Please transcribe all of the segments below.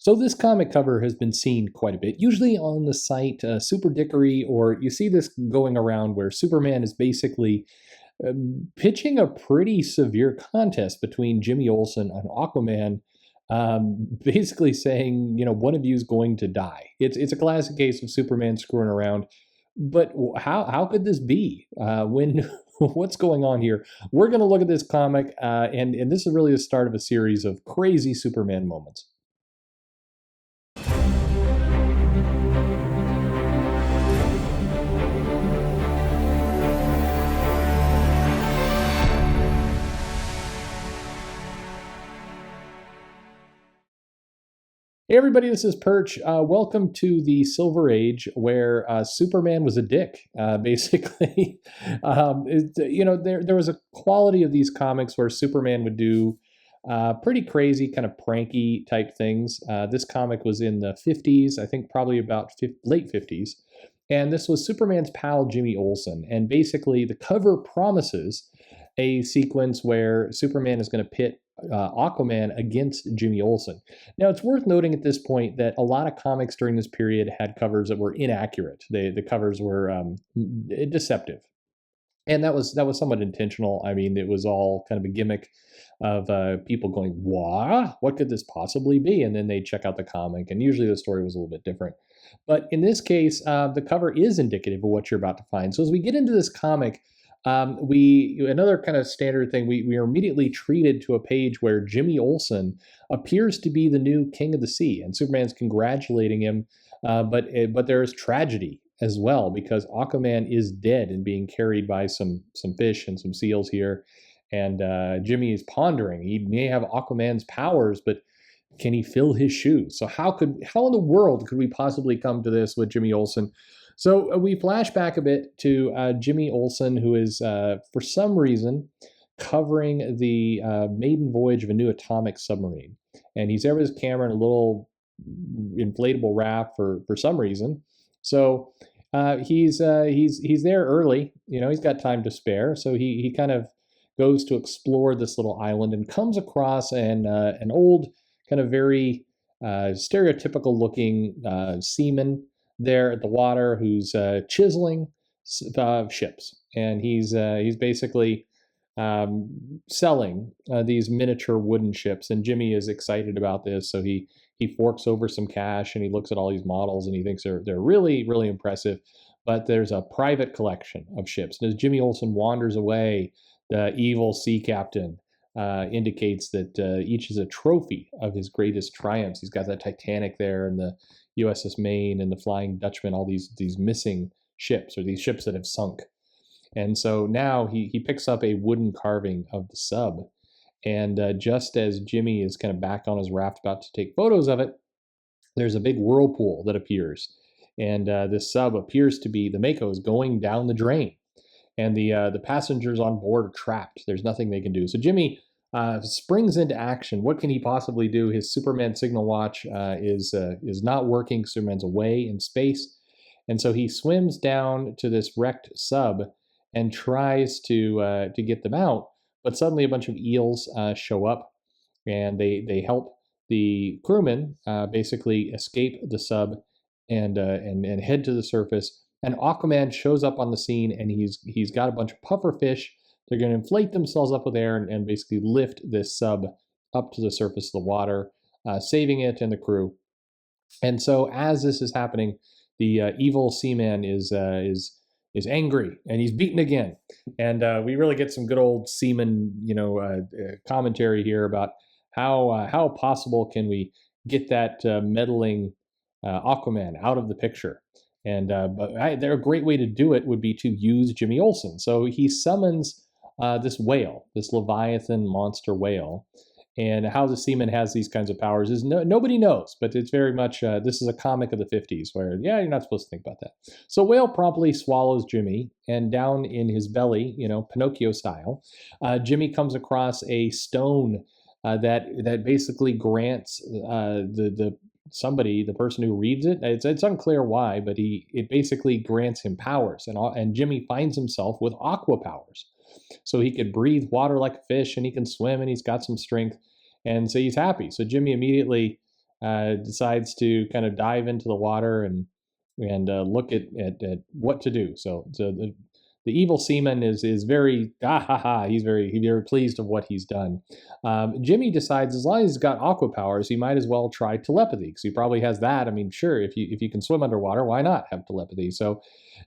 So this comic cover has been seen quite a bit, usually on the site Super Dickory, or you see this going around where Superman is basically pitching a pretty severe contest between Jimmy Olsen and Aquaman, basically saying, one of you is going to die. It's a classic case of Superman screwing around. But how could this be? When what's going on here? We're going to look at this comic, and this is really the start of a series of crazy Superman moments. Hey everybody, this is Perch. Welcome to the Silver Age, where Superman was a dick. Basically, there was a quality of these comics where Superman would do pretty crazy, kind of pranky type things. This comic was in the 50s, I think probably about late 50s, and this was Superman's pal Jimmy Olsen. And basically, the cover promises a sequence where Superman is going to pit Aquaman against Jimmy Olsen. Now, it's worth noting at this point that a lot of comics during this period had covers that were inaccurate. The covers were deceptive, and that was somewhat intentional. I mean, it was all kind of a gimmick of people going, what could this possibly be? And then they check out the comic, and usually the story was a little bit different. But in this case, the cover is indicative of what you're about to find. So as we get into this comic, another kind of standard thing, we are immediately treated to a page where Jimmy Olsen appears to be the new king of the sea, and Superman's congratulating him, but there is tragedy as well, because Aquaman is dead and being carried by some fish and some seals here, and Jimmy is pondering. He may have Aquaman's powers, but can he fill his shoes? So how in the world could we possibly come to this with Jimmy Olsen? So we flash back a bit to Jimmy Olsen, who is, for some reason, covering the maiden voyage of a new atomic submarine. And he's there with his camera in a little inflatable raft for some reason. So he's there early. He's got time to spare. So he kind of goes to explore this little island and comes across an old, kind of very stereotypical looking seaman there at the water, who's chiseling ships, and he's basically selling these miniature wooden ships. And Jimmy is excited about this, so he forks over some cash and he looks at all these models and he thinks they're really, really impressive. But there's a private collection of ships, and as Jimmy Olsen wanders away, the evil sea captain indicates that each is a trophy of his greatest triumphs. He's got that Titanic there, and the USS Maine, and the Flying Dutchman, all these missing ships, or these ships that have sunk. And so now he picks up a wooden carving of the sub, and just as Jimmy is kind of back on his raft about to take photos of it, there's a big whirlpool that appears, and this sub appears to be, the Mako is going down the drain, and the passengers on board are trapped. There's nothing they can do. So Jimmy springs into action. What can he possibly do? His Superman signal watch is not working. Superman's away in space, and so he swims down to this wrecked sub and tries to get them out. But suddenly, a bunch of eels show up, and they help the crewmen basically escape the sub and head to the surface. And Aquaman shows up on the scene, and he's got a bunch of puffer fish. They're going to inflate themselves up with air and basically lift this sub up to the surface of the water, saving it and the crew. And so as this is happening, the evil seaman is angry, and he's beaten again. And we really get some good old seaman, commentary here about how possible can we get that meddling Aquaman out of the picture. And a great way to do it would be to use Jimmy Olsen. So he summons this whale, this Leviathan monster whale. And how the seaman has these kinds of powers is nobody knows, but it's very much, this is a comic of the 50s where, you're not supposed to think about that. So whale promptly swallows Jimmy, and down in his belly, Pinocchio style, Jimmy comes across a stone that basically grants the person who reads it, it's unclear why, but it basically grants him powers, and Jimmy finds himself with aqua powers. So he could breathe water like a fish, and he can swim, and he's got some strength, and so he's happy. So Jimmy immediately decides to kind of dive into the water and look at what to do. So the evil seaman is very he's very pleased of what he's done. Jimmy decides as long as he's got aqua powers, he might as well try telepathy because he probably has that. I mean, sure, if you can swim underwater, why not have telepathy? So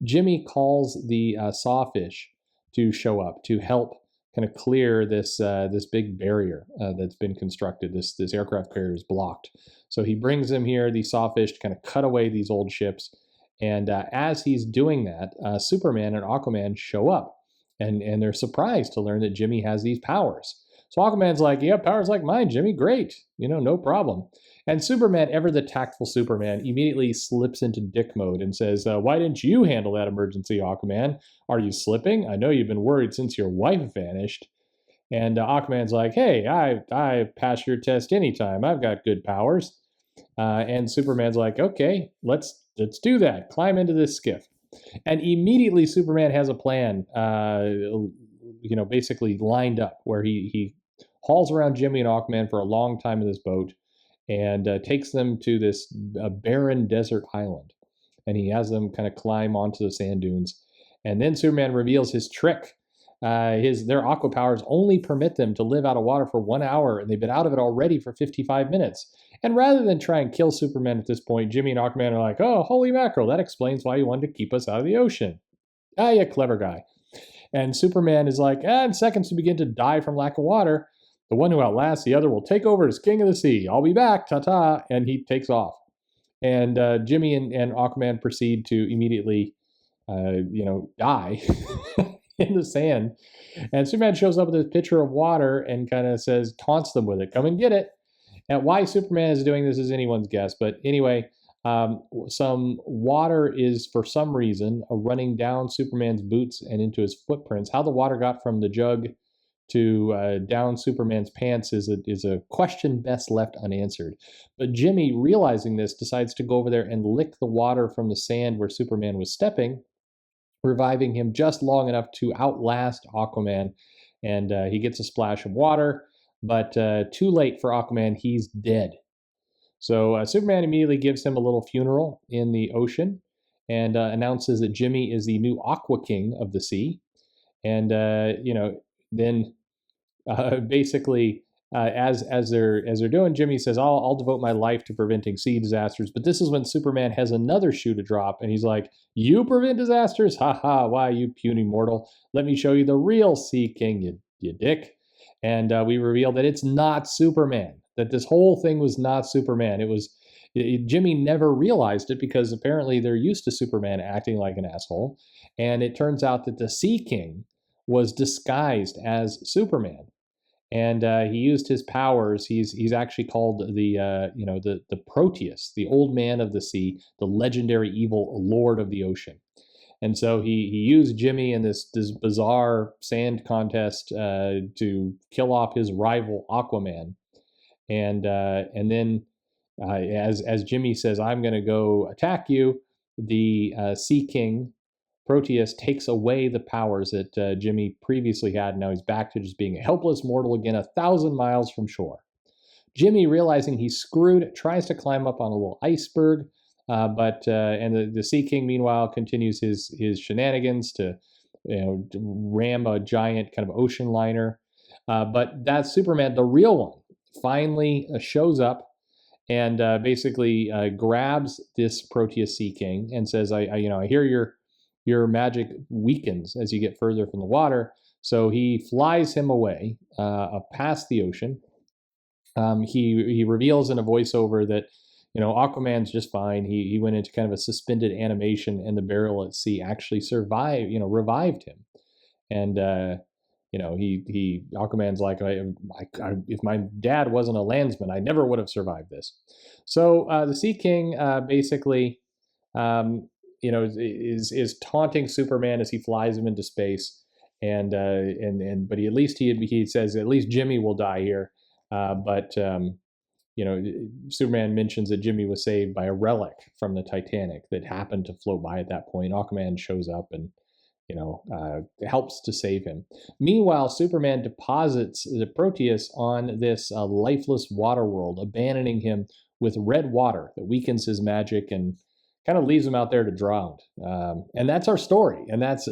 Jimmy calls the sawfish to show up to help kind of clear this big barrier that's been constructed. This aircraft carrier is blocked. So he brings them here, these sawfish, to kind of cut away these old ships. And as he's doing that, Superman and Aquaman show up, and they're surprised to learn that Jimmy has these powers. So Aquaman's like, "Yeah, powers like mine, Jimmy. Great, no problem." And Superman, ever the tactful Superman, immediately slips into dick mode and says, "Why didn't you handle that emergency, Aquaman? Are you slipping? I know you've been worried since your wife vanished." And Aquaman's like, "Hey, I pass your test anytime. I've got good powers." And Superman's like, "Okay, let's do that. Climb into this skiff." And immediately Superman has a plan, basically lined up where he hauls around Jimmy and Aquaman for a long time in this boat and takes them to this barren desert island. And he has them kind of climb onto the sand dunes. And then Superman reveals his trick. Their aqua powers only permit them to live out of water for 1 hour, and they've been out of it already for 55 minutes. And rather than try and kill Superman at this point, Jimmy and Aquaman are like, "Oh, holy mackerel, that explains why you wanted to keep us out of the ocean. Ah, you clever guy." And Superman is like, "In seconds to begin to die from lack of water, the one who outlasts the other will take over as king of the sea. I'll be back, ta-ta," and he takes off. And Jimmy and Aquaman proceed to immediately, die in the sand. And Superman shows up with this pitcher of water and kind of taunts them with it. "Come and get it." And why Superman is doing this is anyone's guess. But anyway, some water is, for some reason, running down Superman's boots and into his footprints. How the water got from the jug to down Superman's pants is a question best left unanswered. But Jimmy, realizing this, decides to go over there and lick the water from the sand where Superman was stepping, reviving him just long enough to outlast Aquaman. And he gets a splash of water, but too late for Aquaman. He's dead. So Superman immediately gives him a little funeral in the ocean and announces that Jimmy is the new Aqua King of the sea. And then basically, as they're doing, Jimmy says, "I'll devote my life to preventing sea disasters." But this is when Superman has another shoe to drop, and he's like, "You prevent disasters? Ha ha! Why, you puny mortal? Let me show you the real Sea King, you dick." And we reveal that it's not Superman. That this whole thing was not Superman. Jimmy never realized it because apparently they're used to Superman acting like an asshole. And it turns out that the Sea King was disguised as Superman. And he used his powers. He's actually called the Proteus, the old man of the sea, the legendary evil lord of the ocean. And so he used Jimmy in this bizarre sand contest to kill off his rival Aquaman. And then as Jimmy says, "I'm going to go attack you," the Sea King Proteus takes away the powers that Jimmy previously had. Now he's back to just being a helpless mortal again, 1,000 miles from shore. Jimmy, realizing he's screwed, tries to climb up on a little iceberg, but the Sea King, meanwhile, continues his shenanigans to ram a giant kind of ocean liner. But that's Superman, the real one, finally shows up and basically grabs this Proteus Sea King and says, I hear your magic weakens as you get further from the water." So he flies him away past the ocean. He reveals in a voiceover that Aquaman's just fine. He went into kind of a suspended animation, and the barrel at sea actually revived him. And Aquaman's like, if my dad wasn't a landsman, I never would have survived this. So the Sea King basically, is taunting Superman as he flies him into space, but he says at least Jimmy will die here. But Superman mentions that Jimmy was saved by a relic from the Titanic that happened to float by at that point. Aquaman shows up and helps to save him. Meanwhile, Superman deposits the Proteus on this lifeless water world, abandoning him with red water that weakens his magic and kind of leaves him out there to drown. And that's our story, and that's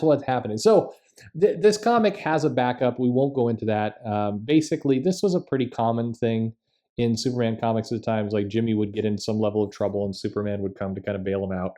what's happening. So this comic has a backup. We won't go into that. Basically, this was a pretty common thing in Superman comics at times. Like Jimmy would get in some level of trouble, and Superman would come to kind of bail him out.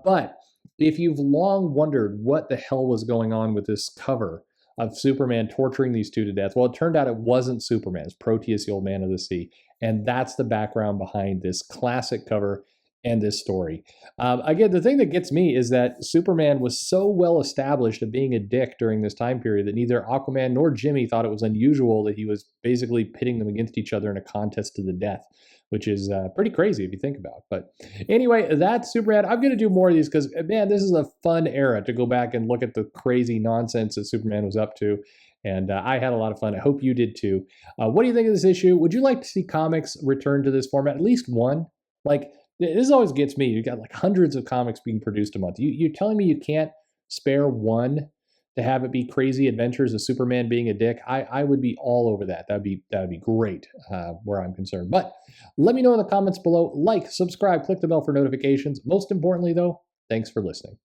But if you've long wondered what the hell was going on with this cover of Superman torturing these two to death, well, it turned out it wasn't Superman. It's Proteus, the Old Man of the Sea. And that's the background behind this classic cover and this story. Again, the thing that gets me is that Superman was so well established at being a dick during this time period that neither Aquaman nor Jimmy thought it was unusual that he was basically pitting them against each other in a contest to the death, which is pretty crazy if you think about it. But anyway, that's Superman. I'm going to do more of these because, man, this is a fun era to go back and look at the crazy nonsense that Superman was up to. And I had a lot of fun. I hope you did too. What do you think of this issue? Would you like to see comics return to this format? At least one? Like, this always gets me. You got like hundreds of comics being produced a month. You're telling me you can't spare one to have it be crazy adventures of Superman being a dick? I would be all over that. That'd be great where I'm concerned. But let me know in the comments below. Like, subscribe, click the bell for notifications. Most importantly, though, thanks for listening.